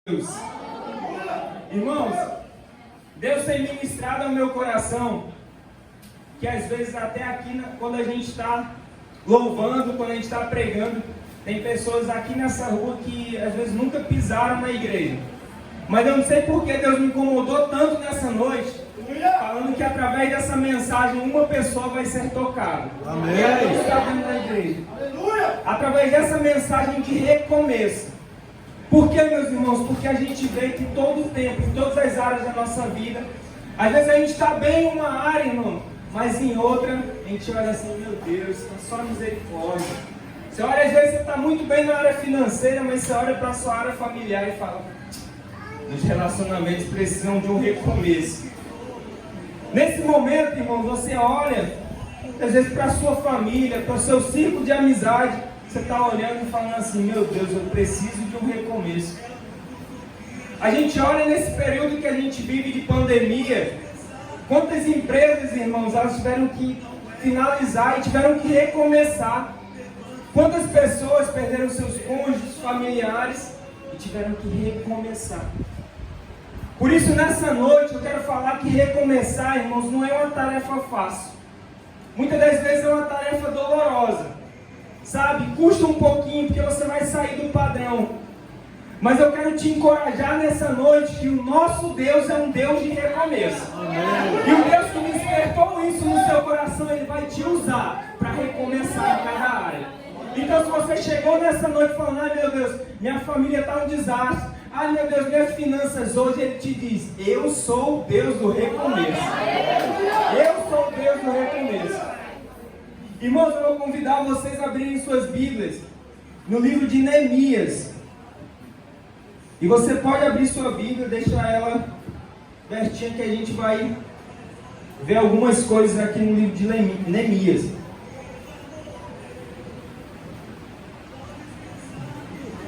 Deus. Irmãos, Deus tem ministrado ao meu coração que às vezes até aqui, quando a gente está louvando, quando a gente está pregando, tem pessoas aqui nessa rua que às vezes nunca pisaram na igreja. Mas eu não sei porque Deus me incomodou tanto nessa noite, falando que através dessa mensagem uma pessoa vai ser tocada. Amém. E ela está dentro da igreja. Aleluia. Através dessa mensagem de recomeço. Por que, meus irmãos? Porque a gente vê que todo o tempo, em todas as áreas da nossa vida, às vezes a gente está bem em uma área, irmão, mas em outra a gente olha assim, meu Deus, só misericórdia. Você olha, às vezes você está muito bem na área financeira, mas você olha para a sua área familiar e fala, os relacionamentos precisam de um recomeço. Nesse momento, irmão, você olha, às vezes para a sua família, para o seu círculo de amizade, você está olhando e falando assim, meu Deus, eu preciso de um recomeço. A gente olha nesse período que a gente vive de pandemia, quantas empresas, irmãos, elas tiveram que finalizar e tiveram que recomeçar. Quantas pessoas perderam seus cônjuges, familiares e tiveram que recomeçar. Por isso, nessa noite, eu quero falar que recomeçar, irmãos, não é uma tarefa fácil. Muitas das vezes é uma tarefa dolorosa. Sabe, custa um pouquinho, porque você vai sair do padrão. Mas eu quero te encorajar nessa noite que o nosso Deus é um Deus de recomeço. Amém. E o Deus que despertou isso no seu coração, Ele vai te usar para recomeçar em cada área. Então se você chegou nessa noite falando, ai meu Deus, minha família está um desastre. Ai meu Deus, minhas finanças hoje, Ele te diz, eu sou o Deus do recomeço. Eu sou o Deus do recomeço. Irmãos, eu vou convidar vocês a abrirem suas Bíblias no livro de Neemias. E você pode abrir sua Bíblia, deixar ela pertinho que a gente vai ver algumas coisas aqui no livro de Neemias.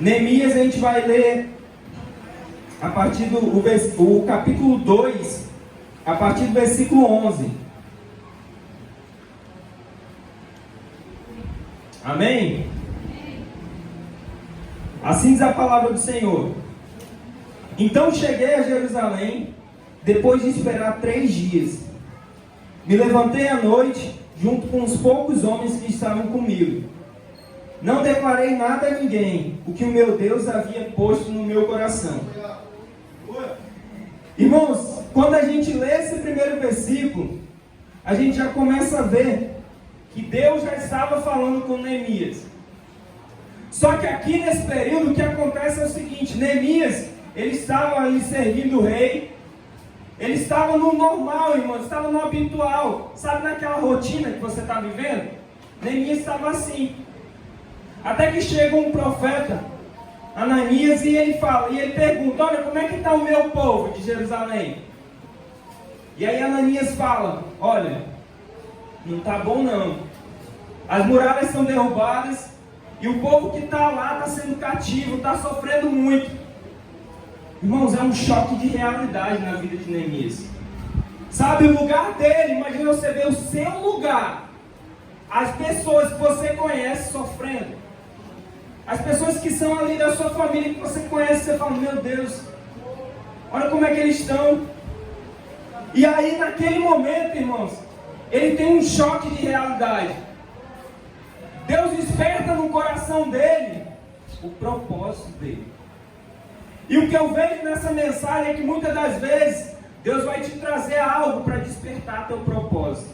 Neemias a gente vai ler a partir do capítulo 2, a partir do versículo 11. Amém? Assim diz a palavra do Senhor. Então cheguei a Jerusalém, depois de esperar 3 dias. Me levantei à noite, junto com os poucos homens que estavam comigo. Não declarei nada a ninguém, o que o meu Deus havia posto no meu coração. Irmãos, quando a gente lê esse primeiro versículo, a gente já começa a ver que Deus já estava falando com Neemias. Só que aqui nesse período o que acontece é o seguinte, Neemias, ele estava ali servindo o rei, ele estava no normal, irmão, estava no habitual, sabe naquela rotina que você está vivendo? Neemias estava assim. Até que chega um profeta, Ananias, e ele fala, e ele pergunta, olha, como é que está o meu povo de Jerusalém? E aí Ananias fala, olha, não está bom não. As muralhas são derrubadas e o povo que está lá está sendo cativo, está sofrendo muito. Irmãos, é um choque de realidade na vida de Neemias. Sabe, o lugar dele, imagina você ver o seu lugar. As pessoas que você conhece sofrendo. As pessoas que são ali da sua família que você conhece, você fala, meu Deus, olha como é que eles estão. E aí naquele momento, irmãos, ele tem um choque de realidade. Deus desperta no coração dele o propósito dele. E o que eu vejo nessa mensagem é que muitas das vezes Deus vai te trazer algo para despertar teu propósito.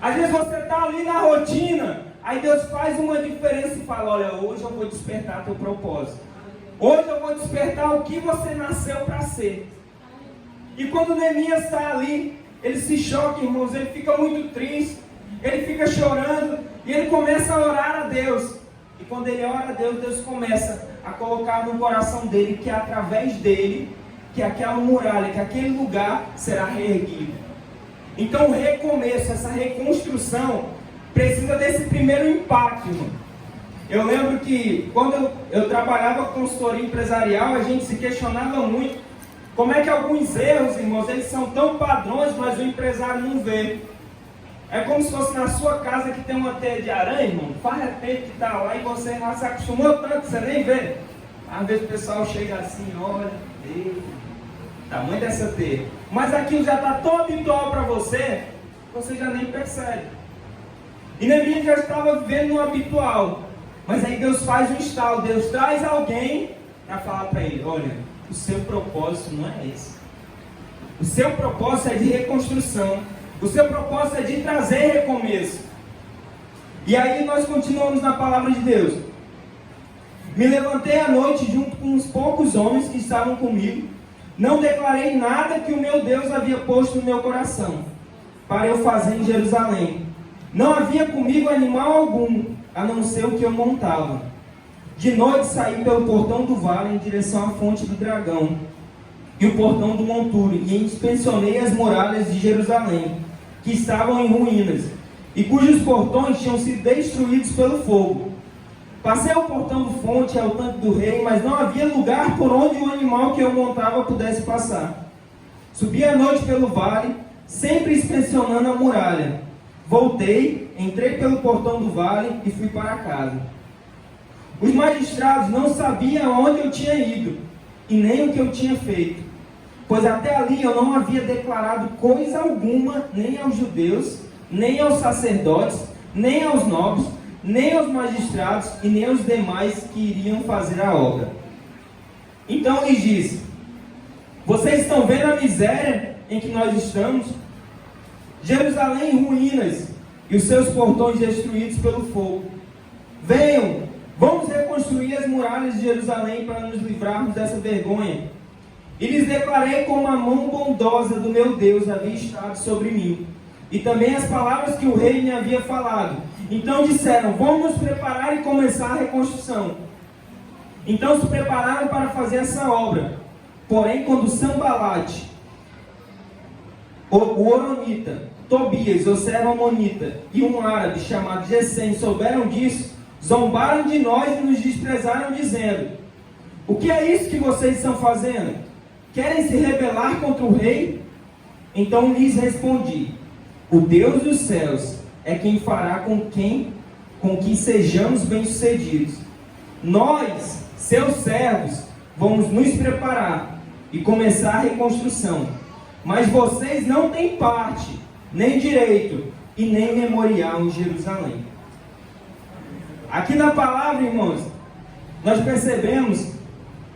Às vezes você está ali na rotina, aí Deus faz uma diferença e fala, olha, hoje eu vou despertar teu propósito. Hoje eu vou despertar o que você nasceu para ser. E quando Neemias está ali, ele se choca, irmãos, ele fica muito triste, ele fica chorando, e ele começa a orar a Deus. E quando ele ora a Deus, Deus começa a colocar no coração dele, que é através dele, que aquela muralha, que aquele lugar será reerguido. Então o recomeço, essa reconstrução, precisa desse primeiro impacto, irmão. Eu lembro que quando eu trabalhava com consultoria empresarial, a gente se questionava muito como é que alguns erros, irmãos, eles são tão padrões, mas o empresário não vê. É como se fosse na sua casa que tem uma teia de aranha, irmão. Faz tempo que está lá e você já se acostumou tanto que você nem vê. Às vezes o pessoal chega assim, olha, Deus, tamanho dessa terra. Mas aquilo já está tão habitual para você, você já nem percebe. E Neemias já estava vivendo no habitual. Mas aí Deus faz um estalo, Deus traz alguém para falar para ele, olha, o seu propósito não é esse. O seu propósito é de reconstrução. O seu propósito é de trazer recomeço. E aí nós continuamos na palavra de Deus. Me levantei à noite junto com uns poucos homens que estavam comigo. Não declarei nada que o meu Deus havia posto no meu coração para eu fazer em Jerusalém. Não havia comigo animal algum, a não ser o que eu montava. De noite saí pelo portão do vale em direção à fonte do dragão e o portão do monturo, e inspecionei as muralhas de Jerusalém, que estavam em ruínas, e cujos portões tinham sido destruídos pelo fogo. Passei o portão do fonte ao tanque do rei, mas não havia lugar por onde o animal que eu montava pudesse passar. Subi à noite pelo vale, sempre inspecionando a muralha. Voltei, entrei pelo portão do vale e fui para casa. Os magistrados não sabiam onde eu tinha ido, e nem o que eu tinha feito, pois até ali eu não havia declarado coisa alguma, nem aos judeus, nem aos sacerdotes, nem aos nobres, nem aos magistrados e nem aos demais que iriam fazer a obra. Então lhes disse: vocês estão vendo a miséria em que nós estamos? Jerusalém em ruínas e os seus portões destruídos pelo fogo. Venham, vamos reconstruir as muralhas de Jerusalém para nos livrarmos dessa vergonha. E lhes declarei como a mão bondosa do meu Deus havia estado sobre mim, e também as palavras que o rei me havia falado. Então disseram: vamos nos preparar e começar a reconstrução. Então se prepararam para fazer essa obra. Porém, quando Sanbalate, o Horonita, Tobias, o servo amonita, e um árabe chamado Gesem souberam disso, zombaram de nós e nos desprezaram, dizendo: o que é isso que vocês estão fazendo? Querem se rebelar contra o rei? Então lhes respondi: o Deus dos céus é quem fará com que sejamos bem-sucedidos. Nós, seus servos, vamos nos preparar e começar a reconstrução. Mas vocês não têm parte, nem direito e nem memorial em Jerusalém. Aqui na palavra, irmãos, nós percebemos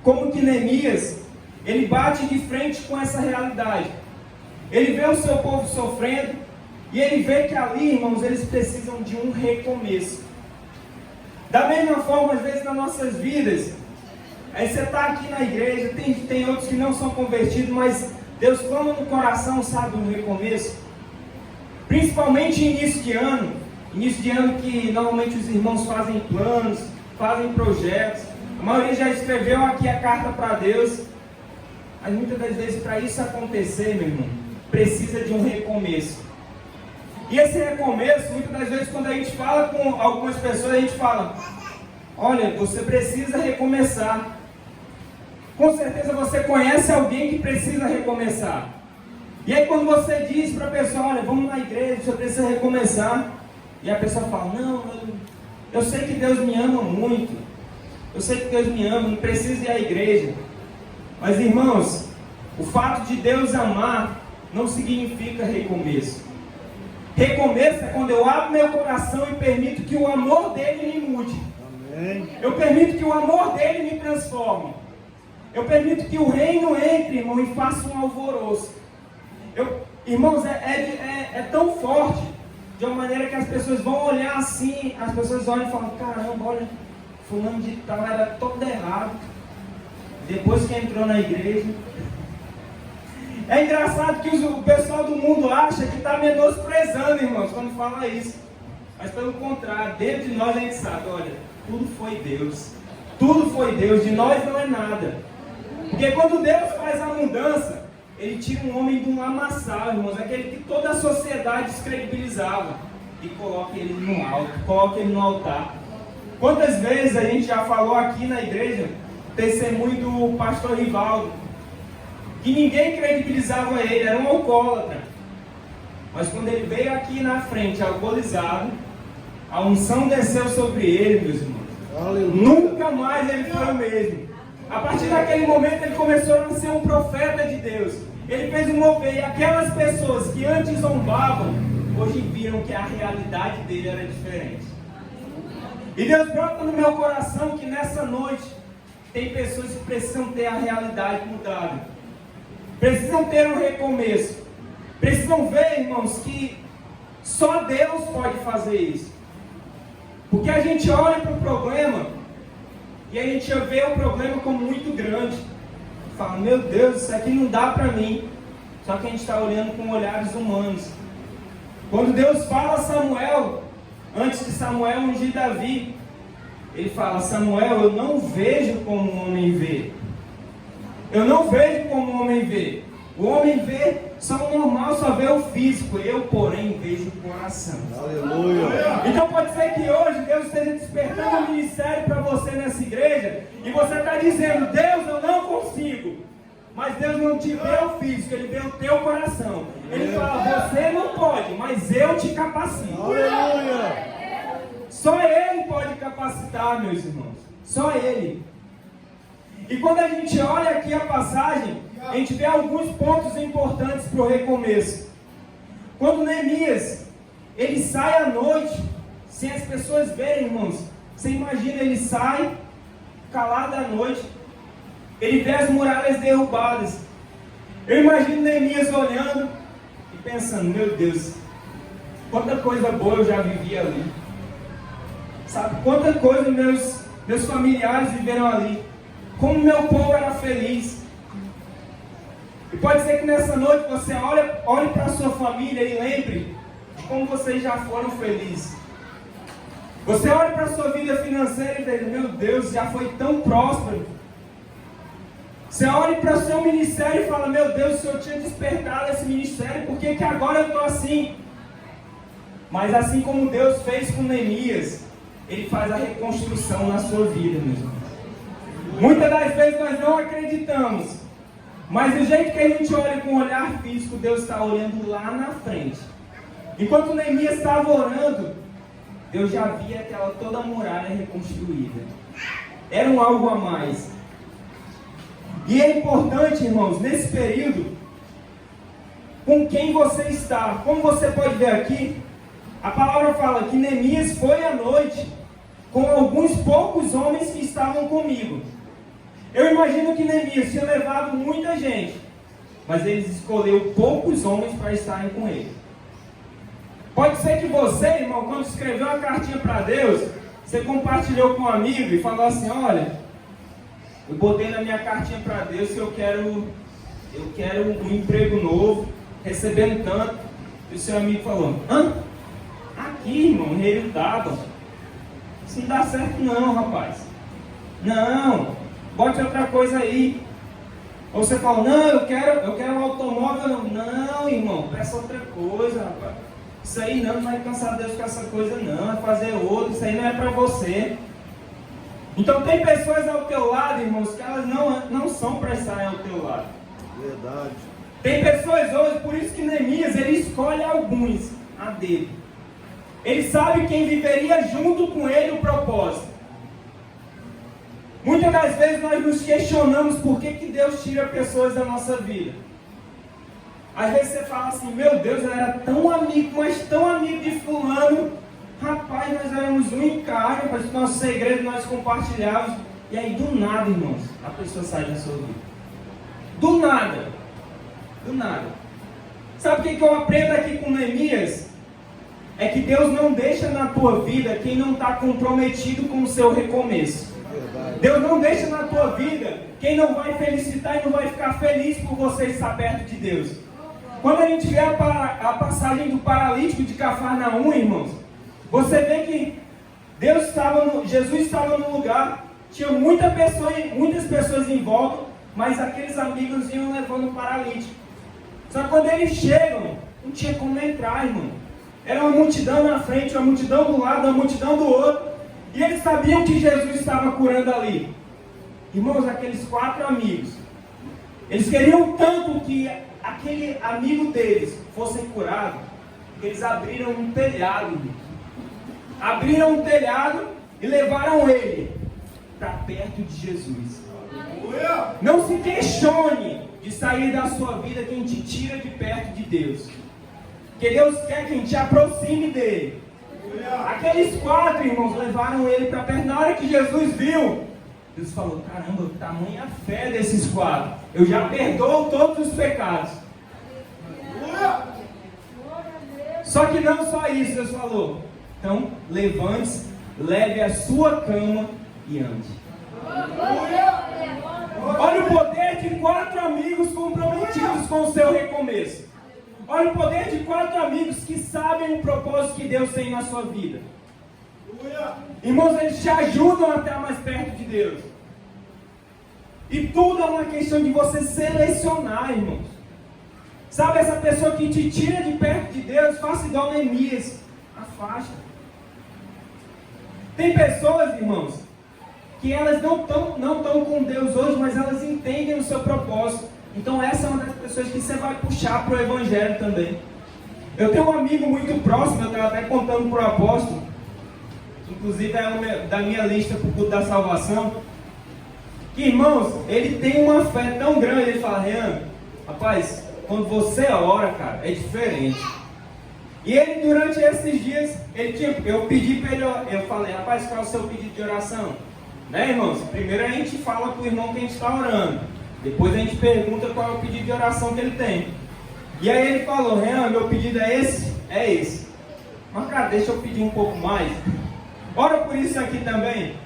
como que Neemias, ele bate de frente com essa realidade. Ele vê o seu povo sofrendo, e ele vê que ali, irmãos, eles precisam de um recomeço. Da mesma forma, às vezes, nas nossas vidas, aí você está aqui na igreja, tem outros que não são convertidos, mas Deus clama no coração, sabe, um recomeço. Principalmente início de ano que normalmente os irmãos fazem planos, fazem projetos. A maioria já escreveu aqui a carta para Deus. Mas muitas das vezes, para isso acontecer, meu irmão, precisa de um recomeço. E esse recomeço, muitas das vezes, quando a gente fala com algumas pessoas, a gente fala: olha, você precisa recomeçar. Com certeza você conhece alguém que precisa recomeçar. E aí quando você diz para a pessoa: olha, vamos na igreja, você precisa recomeçar. E a pessoa fala: não, eu sei que Deus me ama muito. Eu sei que Deus me ama, não preciso ir à igreja. Mas, irmãos, o fato de Deus amar não significa recomeço. Recomeço é quando eu abro meu coração e permito que o amor dele me mude. Amém. Eu permito que o amor dele me transforme. Eu permito que o reino entre, irmão, e faça um alvoroço. Irmãos, é tão forte, de uma maneira que as pessoas vão olhar assim, as pessoas olham e falam: caramba, olha, fulano de tal era todo errado, depois que entrou na igreja. É engraçado que o pessoal do mundo acha que está menosprezando, irmãos, quando fala isso. Mas pelo contrário, dentro de nós a gente sabe: olha, tudo foi Deus. Tudo foi Deus, de nós não é nada. Porque quando Deus faz a mudança, Ele tira um homem de um lamaçal, irmãos, aquele que toda a sociedade descredibilizava, e coloca ele no alto, coloca ele no altar. Quantas vezes a gente já falou aqui na igreja, testemunho do pastor Rivaldo, que ninguém credibilizava ele, era um alcoólatra. Mas quando ele veio aqui na frente, alcoolizado, a unção desceu sobre ele, meus irmãos. Aleluia. Nunca mais ele foi o mesmo. A partir daquele momento ele começou a ser um profeta de Deus. Ele fez um mover, e aquelas pessoas que antes zombavam, hoje viram que a realidade dele era diferente. E Deus brota no meu coração que nessa noite tem pessoas que precisam ter a realidade mudada. Precisam ter um recomeço. Precisam ver, irmãos, que só Deus pode fazer isso. Porque a gente olha para o problema e a gente vê o problema como muito grande. Fala, meu Deus, isso aqui não dá para mim. Só que a gente está olhando com olhares humanos. Quando Deus fala a Samuel, antes de Samuel ungir Davi, ele fala, Samuel, eu não vejo como o homem vê. Eu não vejo como o homem vê. O homem vê só o normal, só vê o físico. Eu, porém, vejo o coração. Aleluia. Então pode ser que hoje Deus esteja despertando um ministério para você nessa igreja. E você está dizendo, Deus, eu não consigo. Mas Deus não te vê o físico, Ele vê o teu coração. Ele fala, você não pode, mas eu te capacito. Aleluia. Só Ele pode capacitar, meus irmãos. Só Ele. E quando a gente olha aqui a passagem, a gente vê alguns pontos importantes para o recomeço. Quando Neemias, ele sai à noite, sem as pessoas verem, irmãos. Você imagina, ele sai, calado à noite, ele vê as muralhas derrubadas. Eu imagino Neemias olhando e pensando, meu Deus, quanta coisa boa eu já vivi ali. Sabe, quanta coisa meus familiares viveram ali. Como meu povo era feliz. E pode ser que nessa noite você olhe para a sua família e lembre de como vocês já foram felizes. Você olha para a sua vida financeira e diz, meu Deus, já foi tão próspero. Você olha para o seu ministério e fala, meu Deus, o Senhor tinha despertado esse ministério, por que agora eu estou assim? Mas assim como Deus fez com Neemias, Ele faz a reconstrução na sua vida, meus irmãos. Muitas das vezes nós não acreditamos, mas do jeito que a gente olha com o olhar físico, Deus está olhando lá na frente. Enquanto Neemias estava orando, Deus já via aquela toda a muralha reconstruída. Era um algo a mais. E é importante, irmãos, nesse período, com quem você está. Como você pode ver aqui, a palavra fala que Neemias foi à noite com alguns poucos homens que estavam comigo. Eu imagino que Neemias tinha levado muita gente, mas ele escolheu poucos homens para estarem com ele. Pode ser que você, irmão, quando escreveu uma cartinha para Deus, você compartilhou com um amigo e falou assim, olha, eu botei na minha cartinha para Deus que eu quero um emprego novo, recebendo tanto. E o seu amigo falou, hã? Aqui, irmão, em Rio d'Água. Isso não dá certo não, rapaz. Não, bote outra coisa aí. Ou você fala, não, eu quero um automóvel. Não, irmão, peça outra coisa, rapaz. Isso aí não vai cansar Deus com essa coisa não, é fazer outro, isso aí não é para você. Então tem pessoas ao teu lado, irmãos, que elas não são para estarem ao teu lado. Verdade. Tem pessoas hoje, por isso que Neemias, ele escolhe alguns a dele. Ele sabe quem viveria junto com ele o propósito. Muitas das vezes nós nos questionamos por que Deus tira pessoas da nossa vida. Às vezes você fala assim, meu Deus, eu era tão amigo, mas tão amigo de fulano. Rapaz, nós éramos um em carne, mas o nosso segredo nós compartilhávamos. E aí do nada, irmãos, a pessoa sai da sua vida. Do nada. Do nada. Sabe o que eu aprendo aqui com Neemias? É que Deus não deixa na tua vida quem não está comprometido com o seu recomeço. Deus não deixa na tua vida quem não vai felicitar e não vai ficar feliz por você estar perto de Deus. Quando a gente vê a passagem do paralítico de Cafarnaum, irmãos, você vê que Jesus estava no lugar, tinha muitas pessoas em volta, mas aqueles amigos iam levando o paralítico. Só que quando eles chegam, não tinha como entrar, irmão. Era uma multidão na frente, uma multidão do lado, uma multidão do outro. E eles sabiam que Jesus estava curando ali. Irmãos, aqueles 4 amigos, eles queriam tanto que aquele amigo deles fosse curado, que eles abriram um telhado. Abriram um telhado e levaram ele. para perto de Jesus. Não se questione de sair da sua vida quem te tira de perto de Deus. Porque Deus quer que a gente aproxime dele. Aqueles 4 irmãos levaram ele para perto. Na hora que Jesus viu, Deus falou: caramba, tamanha fé desses 4. Eu já perdoo todos os pecados. Só que não só isso, Deus falou: então levante-se, leve a sua cama e ande. Olha o poder de 4 amigos comprometidos com o seu recomeço. Olha o poder de 4 amigos que sabem o propósito que Deus tem na sua vida. Irmãos, eles te ajudam a estar mais perto de Deus. E tudo é uma questão de você selecionar, irmãos. Sabe, essa pessoa que te tira de perto de Deus, faça igual Neemias, afasta. Tem pessoas, irmãos, que elas não estão com Deus hoje, mas elas entendem o seu propósito. Então essa é uma das pessoas que você vai puxar para o Evangelho também. Eu tenho um amigo muito próximo, eu estava até contando para o apóstolo, inclusive é da minha lista para o culto da salvação, que, irmãos, ele tem uma fé tão grande. Ele fala: Renan, rapaz, quando você ora, cara, é diferente. E ele, durante esses dias, eu pedi para ele, eu falei: rapaz, qual é o seu pedido de oração? Né, irmãos? Primeiro a gente fala para o irmão que a gente está orando. Depois a gente pergunta qual é o pedido de oração que ele tem. E aí ele falou: Renan, meu pedido é esse? É esse. Mas, cara, deixa eu pedir um pouco mais. Ora por isso aqui também.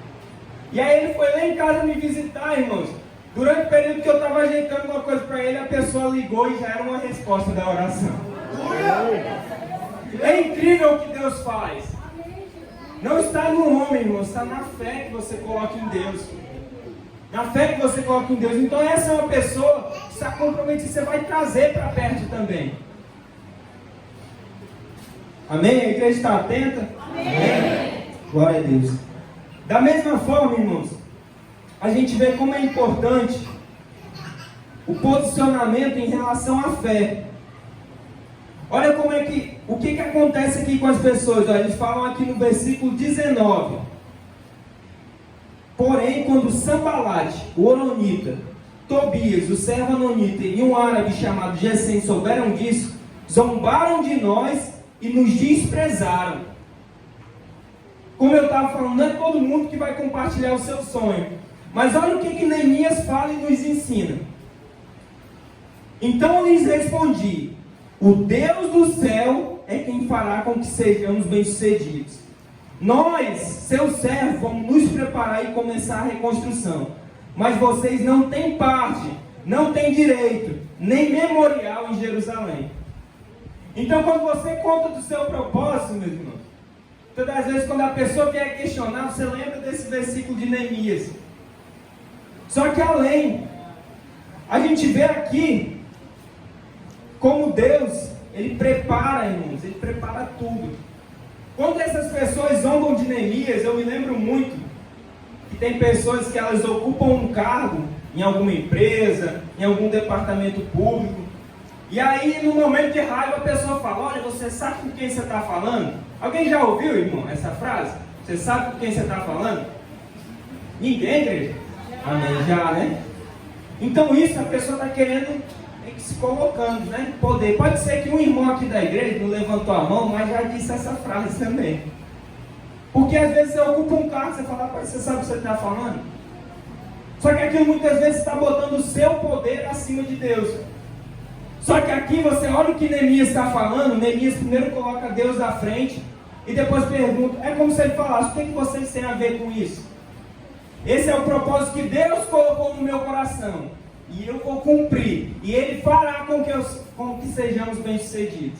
E aí ele foi lá em casa me visitar, irmãos. Durante o período que eu estava ajeitando uma coisa para ele, a pessoa ligou e já era uma resposta da oração. É incrível o que Deus faz. Não está no homem, irmão, está na fé que você coloca em Deus. Na fé que você coloca em Deus. Então essa é uma pessoa que está comprometida, você vai trazer para perto também. Amém? A igreja está atenta? Amém. Glória a Deus. Da mesma forma, irmãos, a gente vê como é importante o posicionamento em relação à fé. Olha como é que, o que acontece aqui com as pessoas. Olha, eles falam aqui no versículo 19. Porém, quando Sambalate, o Horonita, Tobias, o servo Anonita, e um árabe chamado Gesem souberam disso, zombaram de nós e nos desprezaram. Como eu estava falando, não é todo mundo que vai compartilhar o seu sonho. Mas olha o que Neemias fala e nos ensina. Então lhes respondi: o Deus do céu é quem fará com que sejamos bem-sucedidos. Nós, seus servos, vamos nos preparar e começar a reconstrução. Mas vocês não têm parte, não têm direito, nem memorial em Jerusalém. Então, quando você conta do seu propósito, meus irmãos, todas as vezes quando a pessoa vier questionar, você lembra desse versículo de Neemias. Só que além, a gente vê aqui como Deus, Ele prepara, irmãos, Ele prepara tudo. Quando essas pessoas zombam de Neemias, eu me lembro muito que tem pessoas que elas ocupam um cargo em alguma empresa, em algum departamento público, e aí no momento de raiva a pessoa fala: olha, você sabe com quem você está falando? Alguém já ouviu, irmão, essa frase? Você sabe com quem você está falando? Ninguém, igreja? Amém, já, né? Então isso a pessoa está querendo, se colocando, né? Poder. Pode ser que um irmão aqui da igreja não levantou a mão, mas já disse essa frase também. Porque às vezes você ocupa um cargo, você fala: rapaz, você sabe o que você está falando? Só que aquilo muitas vezes está botando o seu poder acima de Deus. Só que aqui você olha o que Neemias está falando. Neemias primeiro coloca Deus à frente e depois pergunta. É como se ele falasse: o que vocês têm a ver com isso? Esse é o propósito que Deus colocou no meu coração, e eu vou cumprir, e Ele fará com que sejamos bem-sucedidos.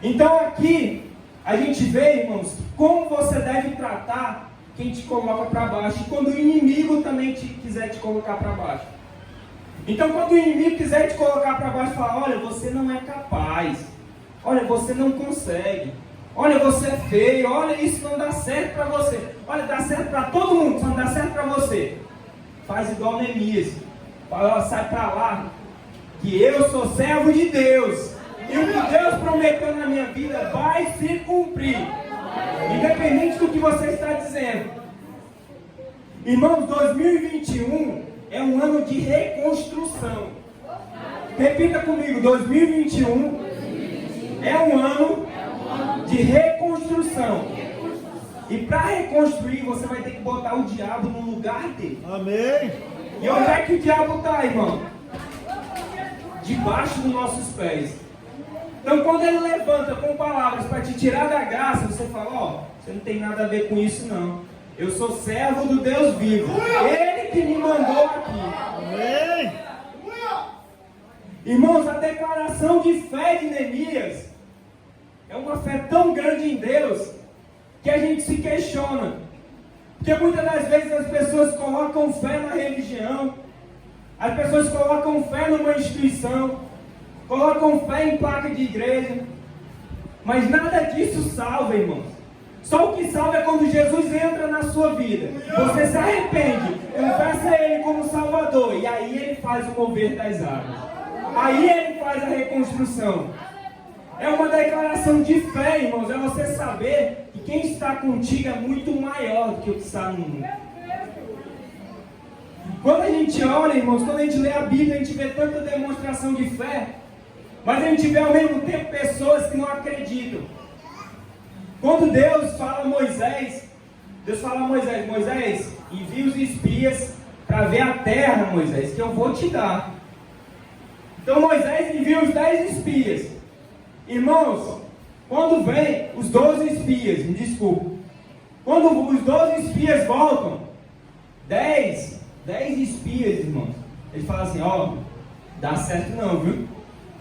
Então aqui a gente vê, irmãos, como você deve tratar quem te coloca para baixo, e quando o inimigo também quiser te colocar para baixo. Então quando o inimigo quiser te colocar para baixo, fala: olha, você não é capaz, olha, você não consegue, olha, você é feio, olha, isso não dá certo para você, olha, dá certo para todo mundo, só não dá certo para você. Faz igual Neemias, fala: ó, sai para lá, que eu sou servo de Deus, e o que Deus prometeu na minha vida vai se cumprir, independente do que você está dizendo. Irmãos, 2021 é um ano de reconstrução. Repita comigo, 2021 é um ano de reconstrução. E para reconstruir, você vai ter que botar o diabo no lugar dele. Amém. E onde é que o diabo está, irmão? Debaixo dos nossos pés. Então, quando ele levanta com palavras para te tirar da graça, você fala, ó, você não tem nada a ver com isso não. Eu sou servo do Deus vivo. Ele que me mandou aqui. Amém. Irmãos, a declaração de fé de Neemias é uma fé tão grande em Deus que a gente se questiona. Porque muitas das vezes as pessoas colocam fé na religião, as pessoas colocam fé numa instituição, colocam fé em placa de igreja, mas nada disso salva, irmãos. Só o que salva é quando Jesus entra na sua vida. Você se arrepende, confessa Ele como Salvador, e aí Ele faz o mover das águas. Aí Ele faz a reconstrução. É uma declaração de fé, irmãos. É você saber que quem está contigo é muito maior do que o que está no mundo. Quando a gente olha, irmãos, quando a gente lê a Bíblia, a gente vê tanta demonstração de fé, mas a gente vê ao mesmo tempo pessoas que não acreditam. Quando Deus fala a Moisés, Moisés, envia os espias para ver a terra, Moisés, que eu vou te dar. Então Moisés envia os 10 espias. Irmãos, quando vem os 12 espias, me desculpa, quando os 12 espias voltam, 10 espias, irmãos, eles falam assim, ó, dá certo não, viu?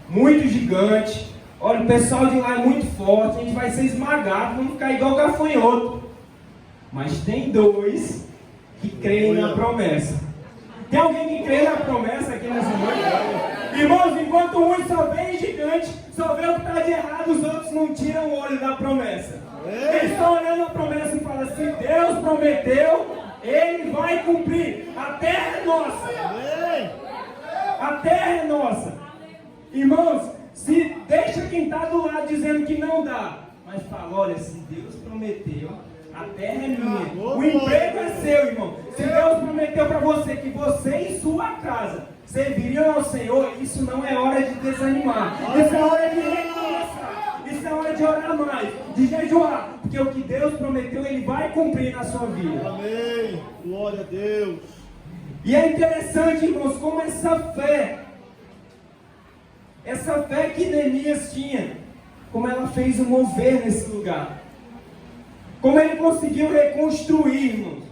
Muito gigante, olha, o pessoal de lá é muito forte, a gente vai ser esmagado, vamos ficar igual gafanhoto. Mas tem 2 que creem na promessa. Tem alguém que crê na promessa aqui nessa noite? Irmãos, enquanto uns só vêem gigante, só vê o que está de errado, os outros não tiram o olho da promessa. Eles estão olhando a promessa e falam, se Deus prometeu, Ele vai cumprir. A terra é nossa. A terra é nossa. Irmãos, se deixa quem está do lado dizendo que não dá, mas fala, olha, se Deus prometeu, a terra é minha, o emprego é seu, irmão. Se Deus prometeu para você que você e sua casa serviriam ao Senhor, isso não é hora de desanimar, isso é hora de recomeçar, isso é hora de orar mais, de jejuar, porque o que Deus prometeu, Ele vai cumprir na sua vida. Amém. Glória a Deus. E é interessante, irmãos, como essa fé que Neemias tinha, como ela fez um mover nesse lugar. Como ele conseguiu reconstruir, irmãos.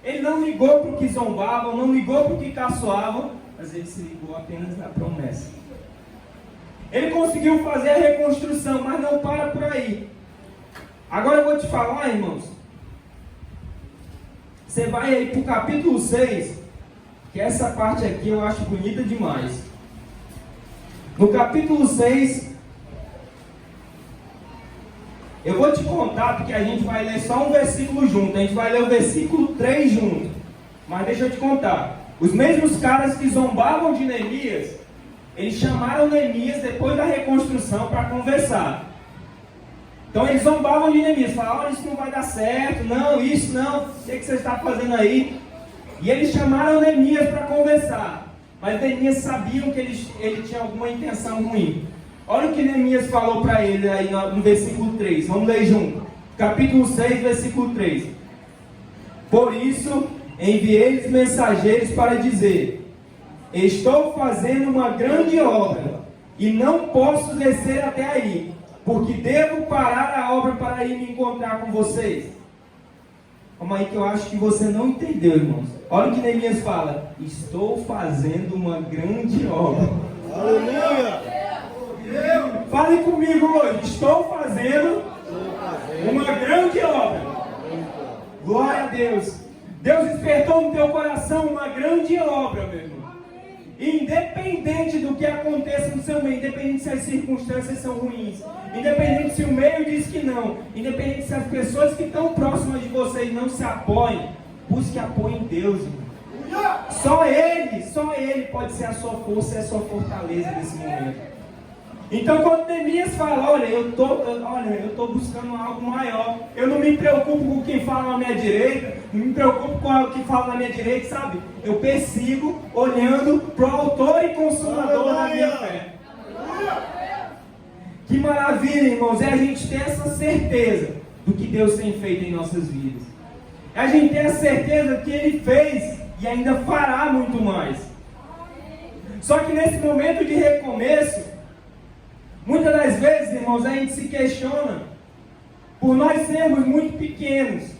Ele não ligou para o que zombavam, não ligou para o que caçoavam, mas ele se ligou apenas na promessa. Ele conseguiu fazer a reconstrução, mas não para por aí. Agora eu vou te falar, irmãos. Você vai aí para o capítulo 6, que essa parte aqui eu acho bonita demais. No capítulo 6, eu vou te contar, porque a gente vai ler só um versículo junto, a gente vai ler o versículo 3 junto. Mas deixa eu te contar. Os mesmos caras que zombavam de Neemias, eles chamaram Neemias depois da reconstrução para conversar. Então eles zombavam de Neemias, falavam, olha, isso não vai dar certo, não, isso não, o que você está fazendo aí? E eles chamaram Neemias para conversar. Mas Neemias sabiam que ele tinha alguma intenção ruim. Olha o que Neemias falou para ele aí no versículo 3. Vamos ler junto. Capítulo 6, versículo 3. Por isso, enviei-lhes mensageiros para dizer, estou fazendo uma grande obra e não posso descer até aí, porque devo parar a obra para ir me encontrar com vocês. Calma aí que eu acho que você não entendeu, irmãos. Olha o que Neemias fala. Estou fazendo uma grande obra. Aleluia. Fale comigo hoje. Estou fazendo uma grande obra. Glória a Deus. Deus despertou no teu coração uma grande obra, meu irmão. Independente do que aconteça no seu meio, independente se as circunstâncias são ruins, independente se o meio diz que não, independente se as pessoas que estão próximas de vocês não se apoiem, busque apoio em Deus, irmão. Só Ele pode ser a sua força e a sua fortaleza nesse momento. Então quando Neemias fala, olha, eu estou buscando algo maior, eu não me preocupo com quem fala à minha direita, não me preocupo com o que fala na minha direita, sabe? Eu persigo olhando para o autor e consumador da minha fé. Que maravilha, irmãos, é a gente ter essa certeza do que Deus tem feito em nossas vidas. É a gente ter a certeza que Ele fez e ainda fará muito mais. Só que nesse momento de recomeço, muitas das vezes, irmãos, a gente se questiona por nós sermos muito pequenos.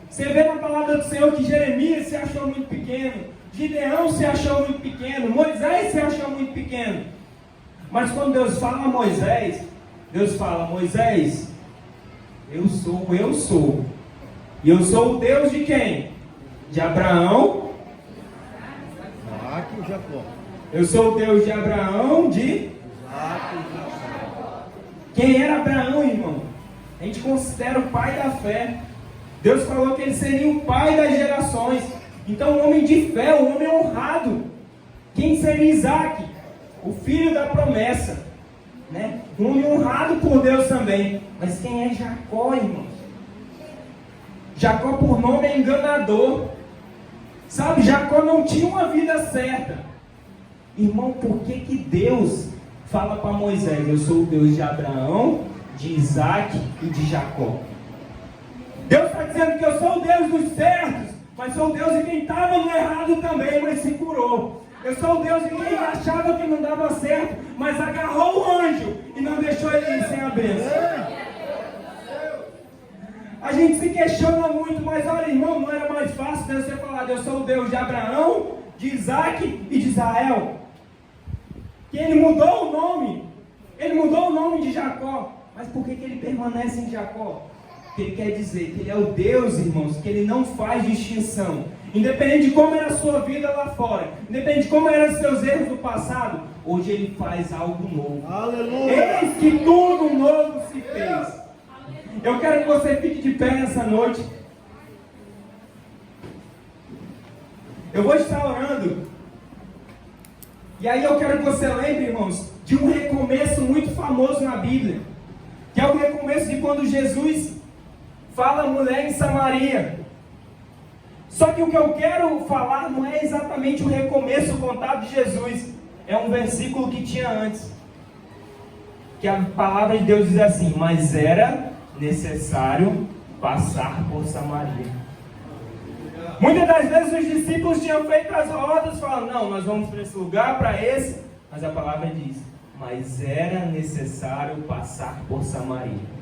Você vê na palavra do Senhor que Jeremias se achou muito pequeno, Gideão se achou muito pequeno, Moisés se achou muito pequeno. Mas quando Deus fala a Moisés, Deus fala: Moisés, eu sou. E eu sou o Deus de quem? De Abraão. Isaac e Jacó. Eu sou o Deus de Abraão, de Isaac e Jacó. Quem era Abraão, irmão? A gente considera o pai da fé. Deus falou que ele seria o pai das gerações. Então, um homem de fé, um homem honrado. Quem seria Isaac? O filho da promessa, né? Um homem honrado por Deus também. Mas quem é Jacó, irmãos? Jacó, por nome, é enganador. Sabe, Jacó não tinha uma vida certa. Irmão, por que Deus fala para Moisés: eu sou o Deus de Abraão, de Isaac e de Jacó? Deus está dizendo que eu sou o Deus dos certos, mas sou o Deus de quem estava no errado também, mas se curou. Eu sou o Deus de quem achava que não dava certo, mas agarrou o anjo e não deixou ele ir sem a bênção. A gente se questiona muito, mas olha, irmão, não era mais fácil Deus ter falado: eu sou o Deus de Abraão, de Isaac e de Israel? Que ele mudou o nome. Ele mudou o nome de Jacó. Mas por que ele permanece em Jacó? Porque ele quer dizer que ele é o Deus, irmãos, que ele não faz distinção. Independente de como era a sua vida lá fora, independente de como eram os seus erros do passado, hoje ele faz algo novo. Aleluia! Eis que tudo novo se fez. Eu quero que você fique de pé nessa noite. Eu vou estar orando. E aí eu quero que você lembre, irmãos, de um recomeço muito famoso na Bíblia. Que é o recomeço de quando Jesus fala à mulher em Samaria. Só que o que eu quero falar não é exatamente o recomeço contado de Jesus. É um versículo que tinha antes. Que a palavra de Deus diz assim: mas era necessário passar por Samaria. Muitas das vezes os discípulos tinham feito as rodas, falando: não, nós vamos para esse lugar, para esse. Mas a palavra diz: mas era necessário passar por Samaria.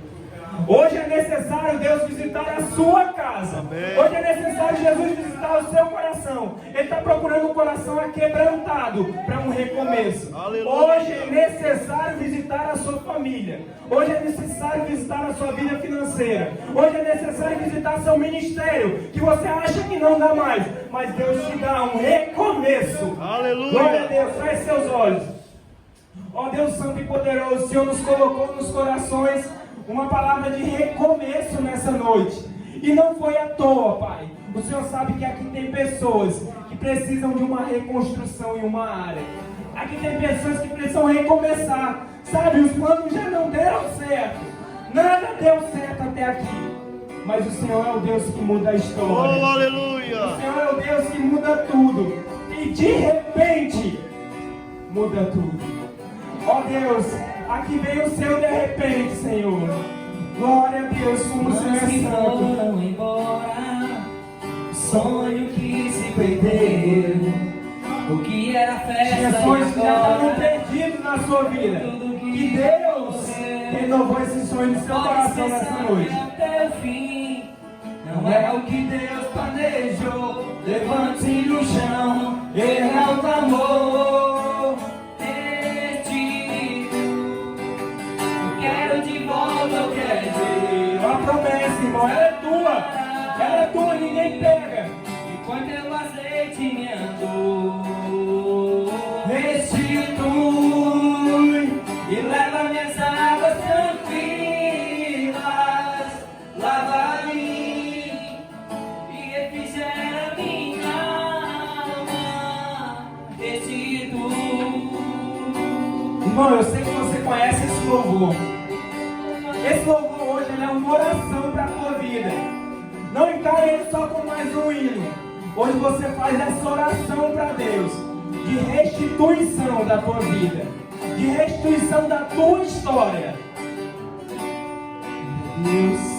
Hoje é necessário Deus visitar a sua casa. Amém. Hoje é necessário Jesus visitar o seu coração. Ele está procurando um coração aquebrantado para um recomeço. Aleluia. Hoje é necessário visitar a sua família. Hoje é necessário visitar a sua vida financeira. Hoje é necessário visitar seu ministério, que você acha que não dá mais, mas Deus te dá um recomeço. Aleluia. Glória a Deus. Feche seus olhos. Ó Deus Santo e Poderoso, o Senhor nos colocou nos corações uma palavra de recomeço nessa noite. E não foi à toa, Pai. O Senhor sabe que aqui tem pessoas que precisam de uma reconstrução em uma área. Aqui tem pessoas que precisam recomeçar. Sabe, os planos já não deram certo. Nada deu certo até aqui. Mas o Senhor é o Deus que muda a história. Oh, aleluia! O Senhor é o Deus que muda tudo. E de repente, muda tudo. Ó Deus, aqui vem o seu de repente, Senhor. Glória a Deus, como o Senhor é santo. Foram embora, sonho que se perdeu. O que era festa Tinha sonhos que já estavam agora, perdidos na sua vida. Que Deus renovou esse sonho no seu coração nessa noite. até o fim. Não é o que Deus planejou. Levante-se do chão, erra o clamor. Quero de volta, eu quero. A promessa, irmão, ela é tua. Ela é tua, ninguém pega. Enquanto eu azeite me andou, Restitui. e leva minhas águas tranquilas, lava-me e refrigera minha alma. Restitui. Irmão, eu sei que você conhece esse louvor. Esse louvor hoje ele é uma oração para a tua vida. Não encare Ele só com mais um hino. Hoje você faz essa oração para Deus de restituição da tua vida, de restituição da tua história. Deus.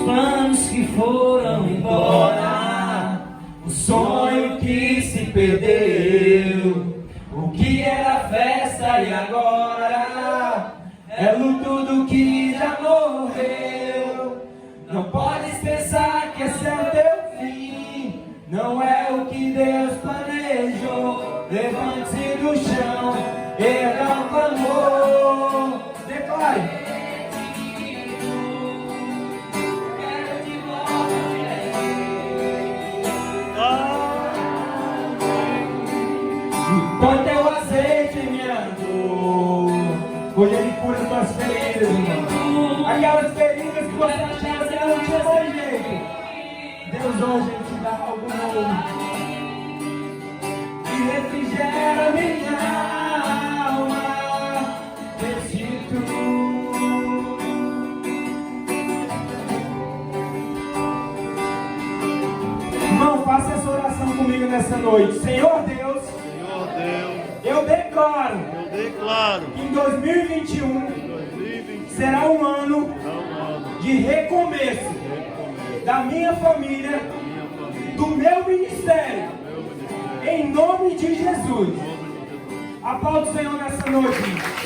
Planos que foram embora, o sonho que se perdeu, o que era festa e agora é luto do que já morreu. Não podes pensar que esse é o teu fim, não é o que Deus planejou. Levante-se do chão, erga o clamor, declare. Põe teu azeite em minha dor. Hoje Ele cura as tuas feridas, irmão. Aquelas feridas que você achava que não tinha mais jeito. Deus hoje Ele te dá algo novo. E refrigera minha alma. Restitui. Irmão, faça essa oração comigo nessa noite. Senhor Deus, eu declaro que em 2021 será um ano de recomeço da minha família, do meu ministério, em nome de Jesus. Aplaude o Senhor nessa noite.